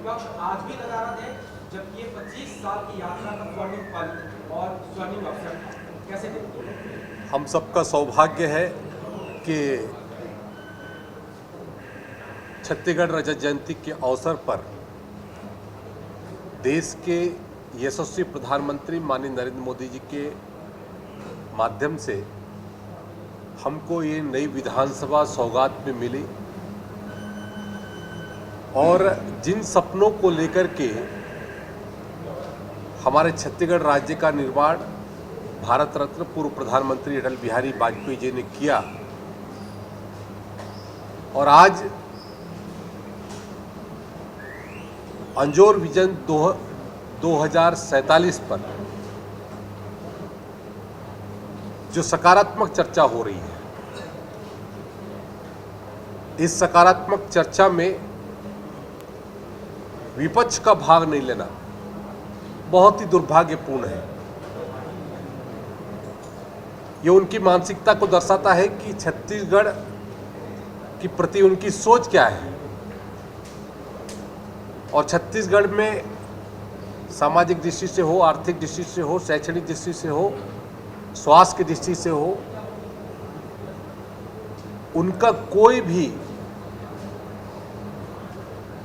विपक्ष आज भी नजारा है, जबकि ये 25 साल की यात्रा का स्वर्णिम पल और स्वर्णिम अवसर था। कैसे देखते हैं? हम सबका सौभाग्य है कि छत्तीसगढ़ रजत जयंती के अवसर पर देश के यशस्वी प्रधानमंत्री माननीय नरेंद्र मोदी जी के माध्यम से हमको ये नई विधानसभा सौगात में मिली और जिन सपनों को लेकर के हमारे छत्तीसगढ़ राज्य का निर्माण भारत रत्न पूर्व प्रधानमंत्री अटल बिहारी वाजपेयी जी ने किया और आज अंजोर विजन 2047 पर जो सकारात्मक चर्चा हो रही है, इस सकारात्मक चर्चा में विपक्ष का भाग नहीं लेना बहुत ही दुर्भाग्यपूर्ण है। ये उनकी मानसिकता को दर्शाता है कि छत्तीसगढ़ के प्रति उनकी सोच क्या है और छत्तीसगढ़ में सामाजिक दृष्टि से हो, आर्थिक दृष्टि से हो, शैक्षणिक दृष्टि से हो, स्वास्थ्य की दृष्टि से हो, उनका कोई भी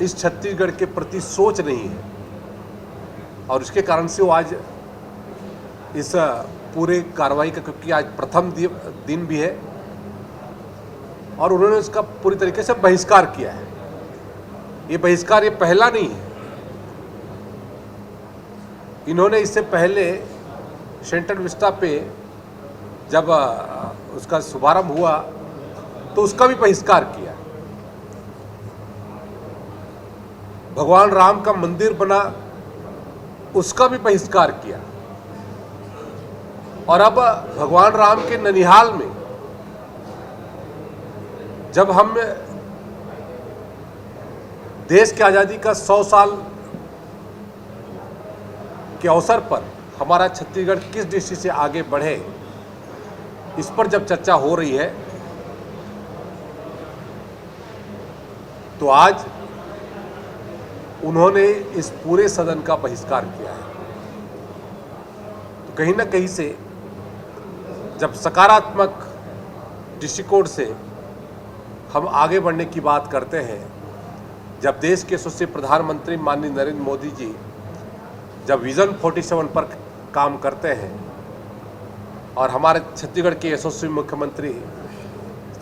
इस छत्तीसगढ़ के प्रति सोच नहीं है और इसके कारण से वो आज इस पूरे कार्रवाई का, क्योंकि आज प्रथम दिन भी है और उन्होंने इसका पूरी तरीके से बहिष्कार किया है। ये बहिष्कार ये पहला नहीं है, इन्होंने इससे पहले सेंट्रल विस्टा पे जब उसका शुभारंभ हुआ तो उसका भी बहिष्कार किया। भगवान राम का मंदिर बना, उसका भी बहिष्कार किया और अब भगवान राम के ननिहाल में जब हम देश की आज़ादी का 100 साल के अवसर पर हमारा छत्तीसगढ़ किस दृष्टि से आगे बढ़े, इस पर जब चर्चा हो रही है तो आज उन्होंने इस पूरे सदन का बहिष्कार किया है। तो कहीं ना कहीं से जब सकारात्मक दृष्टिकोण से हम आगे बढ़ने की बात करते हैं, जब देश के यशस्वी प्रधानमंत्री माननीय नरेंद्र मोदी जी जब विजन 47 पर काम करते हैं और हमारे छत्तीसगढ़ के यशस्वी मुख्यमंत्री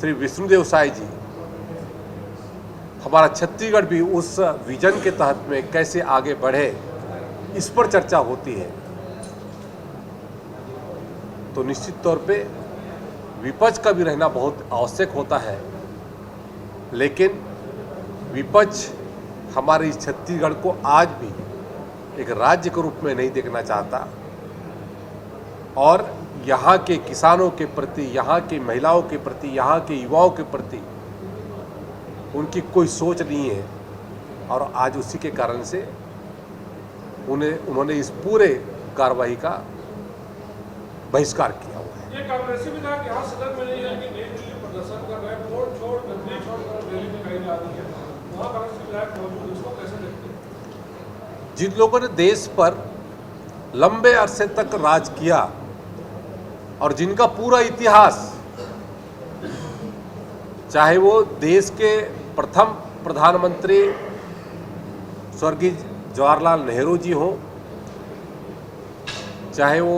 श्री विष्णुदेव साय जी, हमारा छत्तीसगढ़ भी उस विजन के तहत में कैसे आगे बढ़े, इस पर चर्चा होती है। तो निश्चित तौर पे विपक्ष का भी रहना बहुत आवश्यक होता है, लेकिन विपक्ष हमारे इस छत्तीसगढ़ को आज भी एक राज्य के रूप में नहीं देखना चाहता और यहाँ के किसानों के प्रति, यहाँ की महिलाओं के प्रति, यहाँ के युवाओं के प्रति उनकी कोई सोच नहीं है और आज उसी के कारण से उन्होंने इस पूरे कार्रवाई का बहिष्कार किया हुआ है। ये कांग्रेसी विधायक यहाँ सदन में नहीं है कि नई दिल्ली प्रदर्शन कर रहे हैं, वोट छोड़ गद्दी छोड़ रैली दिखाई जा रही है, वहाँ कांग्रेसी विधायक मौजूद, इसको कैसे देखते हैं? जिन लोगों ने देश पर लंबे अरसे तक राज किया और जिनका पूरा इतिहास, चाहे वो देश के प्रथम प्रधानमंत्री स्वर्गीय जवाहरलाल नेहरू जी हों, चाहे वो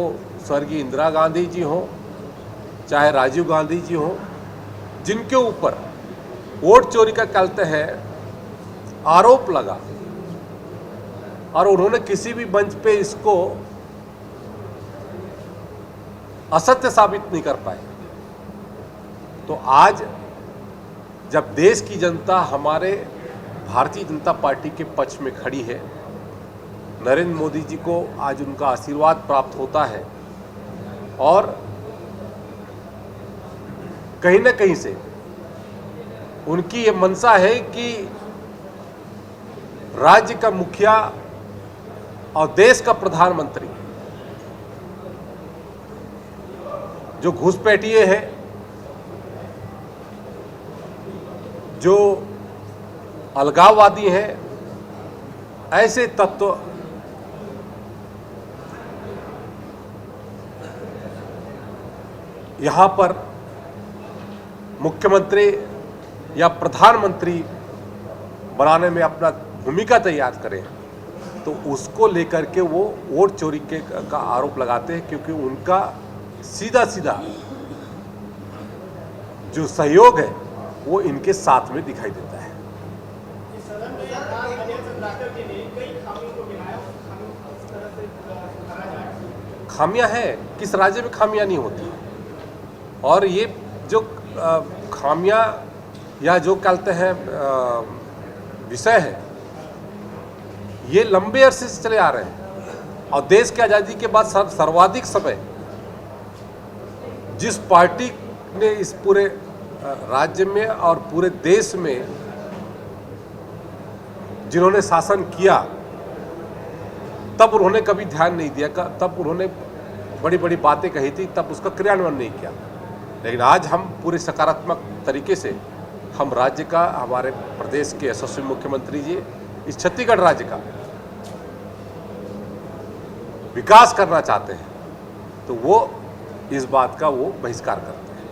स्वर्गीय इंदिरा गांधी जी हों, चाहे राजीव गांधी जी हों, जिनके ऊपर वोट चोरी का कहते हैं आरोप लगा और उन्होंने किसी भी मंच पे इसको असत्य साबित नहीं कर पाए, तो आज जब देश की जनता हमारे भारतीय जनता पार्टी के पक्ष में खड़ी है, नरेंद्र मोदी जी को आज उनका आशीर्वाद प्राप्त होता है और कहीं ना कहीं से उनकी ये मंशा है कि राज्य का मुखिया और देश का प्रधानमंत्री जो घुसपैठिए हैं, जो अलगाववादी हैं, ऐसे तत्व यहाँ पर मुख्यमंत्री या प्रधानमंत्री बनाने में अपना भूमिका तैयार करें, तो उसको लेकर के वो वोट चोरी का आरोप लगाते हैं, क्योंकि उनका सीधा सीधा जो सहयोग है वो इनके साथ में दिखाई देता है। खामियां हैं, किस राज्य में खामियां नहीं होती? और ये जो खामियां या जो कहते हैं विषय है, ये लंबे अरसे से चले आ रहे हैं। और देश की आज़ादी के बाद सर्वाधिक समय जिस पार्टी ने इस पूरे राज्य में और पूरे देश में जिन्होंने शासन किया, तब उन्होंने कभी ध्यान नहीं दिया, तब उन्होंने बड़ी बड़ी बातें कही थी, तब उसका क्रियान्वयन नहीं किया। लेकिन आज हम पूरे सकारात्मक तरीके से हम राज्य का, हमारे प्रदेश के यशस्वी मुख्यमंत्री जी इस छत्तीसगढ़ राज्य का विकास करना चाहते हैं, तो वो इस बात का वो बहिष्कार करते हैं।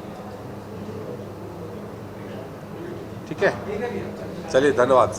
ठीक है, चलिए, धन्यवाद।